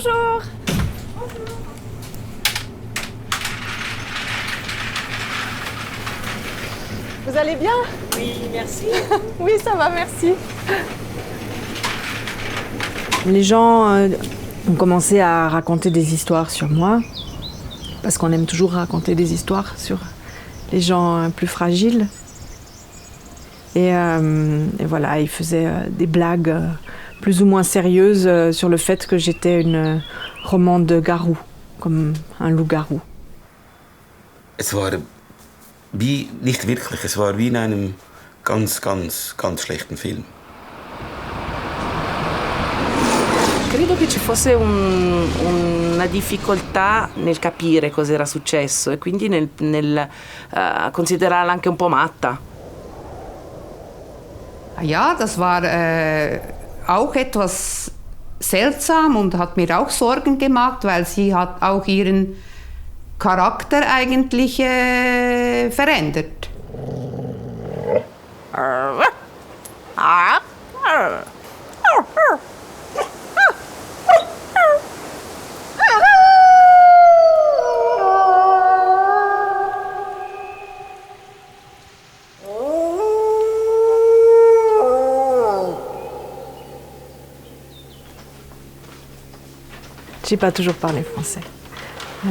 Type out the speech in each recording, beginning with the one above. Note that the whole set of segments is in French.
Bonjour. Vous allez bien? Oui, merci. Oui, ça va, merci. Les gens ont commencé à raconter des histoires sur moi, parce qu'on aime toujours raconter des histoires sur les gens plus fragiles. Et voilà, ils faisaient des blagues plus ou moins sérieuses sur le fait que j'étais une romande garou, comme un loup-garou. Es war wie, nicht wirklich, es war wie in einem ganz schlechten Film. Credo che ci fosse una difficoltà nel capire cosa era successo e quindi nel considerarla anche un po' matta. Ja, das war auch etwas seltsam und hat mir auch Sorgen gemacht, weil sie hat auch ihren Charakter eigentlich verändert. J'ai pas toujours parlé français.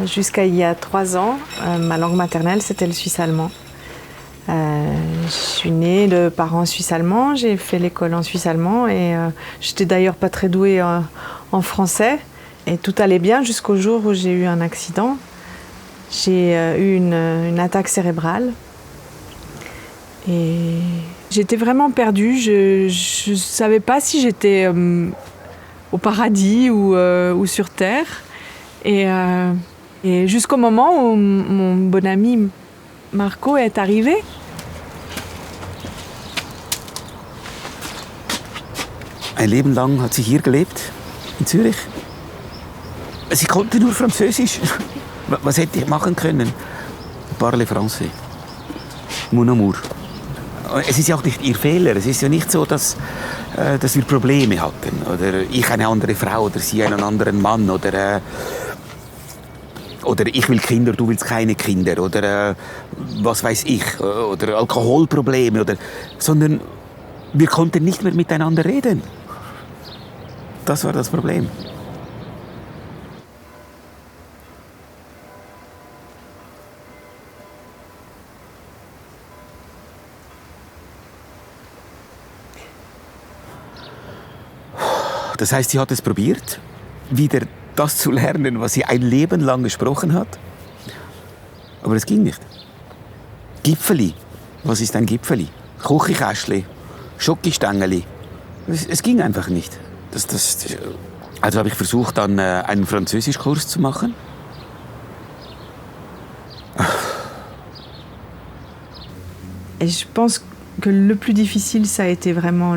Jusqu'à il y a 3 ans, ma langue maternelle, c'était le suisse-allemand. Je suis née de parents suisse-allemands, j'ai fait l'école en suisse-allemand et j'étais d'ailleurs pas très douée en français. Et tout allait bien jusqu'au jour où j'ai eu un accident. J'ai eu une attaque cérébrale. Et j'étais vraiment perdue. Je savais pas si j'étais au paradis ou sur Terre. Et jusqu'au moment où mon bon ami Marco est arrivé. Ein Leben lang hat sie hier gelebt, in Zürich. Sie konnte nur Französisch. Was hätte ich machen können? Parle français. Mon amour. Es ist ja auch nicht ihr Fehler. Es ist ja nicht so, dass wir Probleme hatten. Oder ich eine andere Frau oder sie einen anderen Mann. Oder ich will Kinder, du willst keine Kinder. Oder was weiß ich. Oder Alkoholprobleme. Sondern wir konnten nicht mehr miteinander reden. Das war das Problem. Das heißt, sie hat es probiert, wieder das zu lernen, was sie ein Leben lang gesprochen hat. Aber es ging nicht. Gipfeli. Was ist ein Gipfeli? Kuchikästli. Schokistängeli. Es ging einfach nicht. Also habe ich versucht, dann einen Französischkurs zu machen. Et je pense que le plus difficile, ça a été vraiment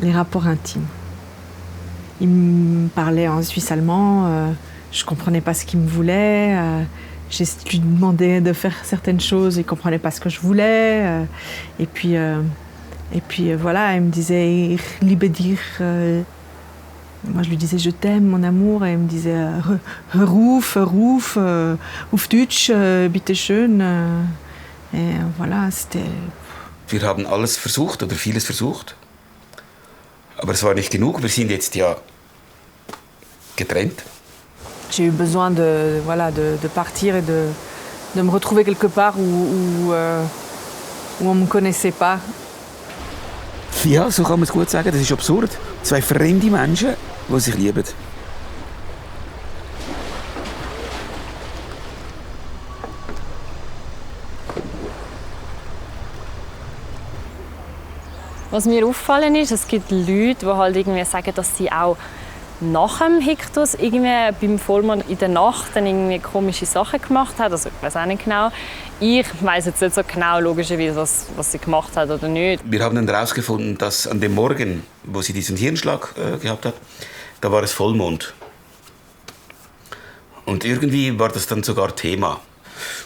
les rapports intimes. Il me parlait en suisse-allemand, je comprenais pas ce qu'il me voulait. Je lui demandais de faire certaines choses, il comprenait pas ce que je voulais. Et puis voilà, il me disait ich liebe dich. Moi, je lui disais je t'aime, mon amour, et il me disait ruf, auf Deutsch, bitte schön. Et voilà, c'était. Wir haben alles versucht oder vieles versucht. Aber es war nicht genug. Wir sind jetzt ja getrennt. J'ai eu besoin de partir et de me retrouver quelque part où on me connaissait pas. Ja, so kann man es gut sagen. Das ist absurd. 2 fremde Menschen, die sich lieben. Was mir aufgefallen ist, es gibt Leute, die halt irgendwie sagen, dass sie auch nach dem Hiktus irgendwie beim Vollmond in der Nacht dann irgendwie komische Sachen gemacht hat. Also ich weiß auch nicht genau. Ich weiß jetzt nicht so genau logischerweise, was sie gemacht hat oder nicht. Wir haben dann herausgefunden, dass an dem Morgen, wo sie diesen Hirnschlag gehabt hat, da war es Vollmond. Und irgendwie war das dann sogar Thema.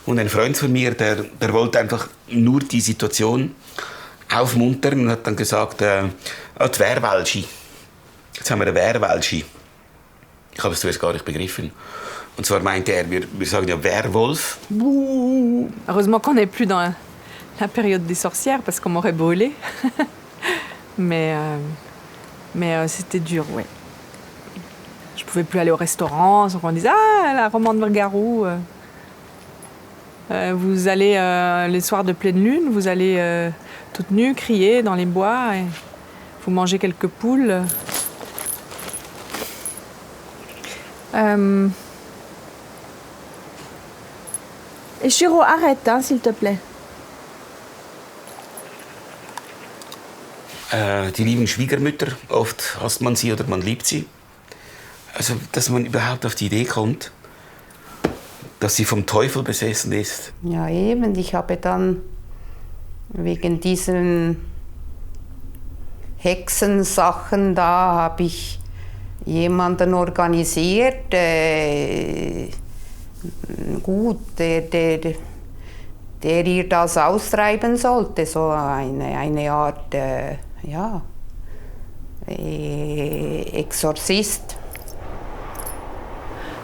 Und ein Freund von mir, der wollte einfach nur die Situation aufmuntern und hat dann gesagt, die Werwelschi. Jetzt haben wir einen Werwelschi. Ich habe es zuerst gar nicht begriffen. Und zwar meinte er, wir sagen ja Werwolf. Heureusement qu'on n'est plus dans la période des sorcières parce qu'on m'aurait brûlé. mais c'était dur, ouais. Je pouvais plus aller au restaurant sans qu'on dise ah la romande Garou. Vous allez les soirs de pleine lune, vous allez toute nue crier dans les bois et vous mangez quelques poules. Et Chiro, arrête, hein, s'il te plaît. Die lieben Schwiegermütter, oft hasst man sie oder man liebt sie. Also, dass man überhaupt auf die Idee kommt, dass sie vom Teufel besessen ist. Ja, eben. Ich habe dann wegen diesen Hexensachen da, habe ich jemanden organisiert, gut, der ihr das austreiben sollte, so eine Art, ja, Exorzist.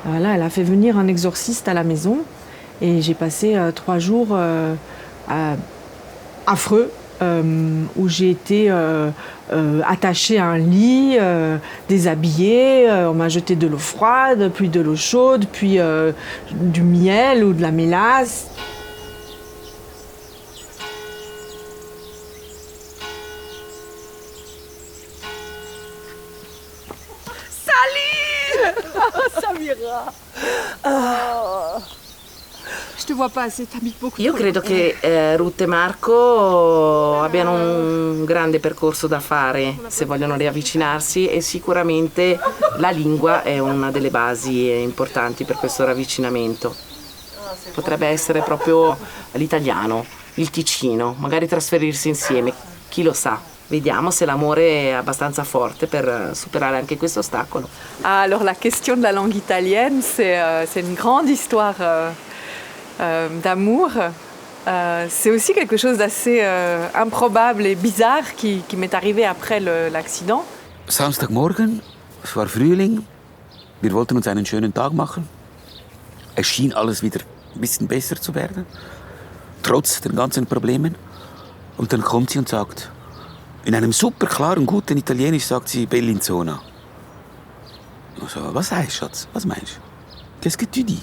Là, elle a fait venir un exorciste à la maison et j'ai passé 3 jours affreux où j'ai été attachée à un lit, déshabillée, on m'a jeté de l'eau froide, puis de l'eau chaude, puis du miel ou de la mélasse. Samira! Oh. Je te vois pas assez, t'habites beaucoup. Io credo che Ruth e Marco abbiano un grande percorso da fare se vogliono riavvicinarsi e sicuramente la lingua è una delle basi importanti per questo ravvicinamento. Potrebbe essere proprio l'italiano, il ticino, magari trasferirsi insieme, chi lo sa. Vediamo se l'amore è abbastanza forte per superare anche questo ostacolo. Ah, alors la question de la langue italienne, c'est une grande histoire d'amour. C'est aussi quelque chose d'assez improbable et bizarre qui m'est arrivé après l'accident. Samstagmorgen, es war Frühling. Wir wollten uns einen schönen Tag machen. Es schien alles wieder ein bisschen besser zu werden, trotz den ganzen Problemen. Und dann kommt sie und sagt, in einem super klaren, guten Italienisch sagt sie Bellinzona. Also, was heißt, Schatz? Was meinst du? Qu'est-ce que tu dis?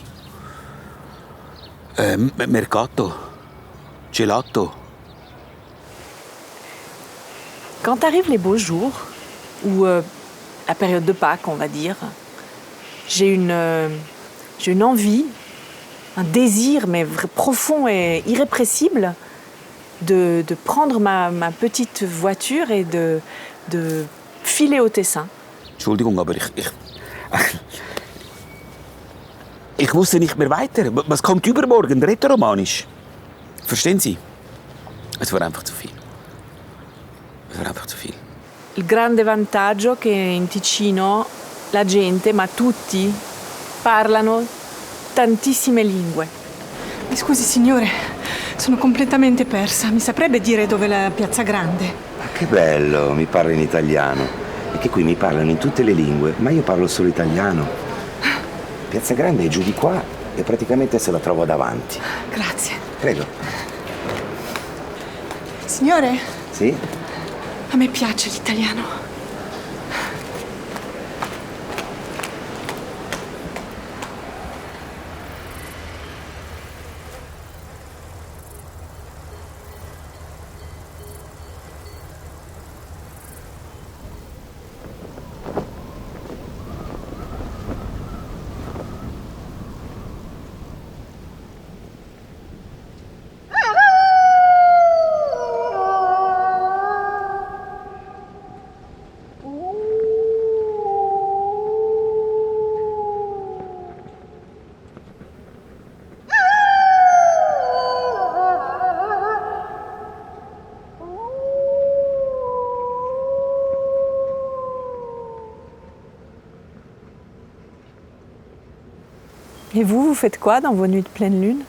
Mercato. Gelato. Quand arrivent les beaux jours, ou la période de Pâques, on va dire, j'ai une envie, un désir, mais profond et irrépressible, de prendre ma petite voiture et de filer au Tessin. Entschuldigung, aber ich wusste nicht mehr weiter. Was kommt übermorgen? Rätoromanisch. Verstehen Sie? Es war einfach zu viel. Es war einfach zu viel. Il grande vantaggio è che in Ticino la gente, ma tutti, parlano tantissime lingue. Mi scusi, signore, sono completamente persa. Mi saprebbe dire dov'è la Piazza Grande? Ma che bello, mi parla in italiano. E che qui mi parlano in tutte le lingue, ma io parlo solo italiano. Piazza Grande è giù di qua e praticamente se la trovo davanti. Grazie. Prego. Signore? Sì? A me piace l'italiano. Et vous faites quoi dans vos nuits de pleine lune ?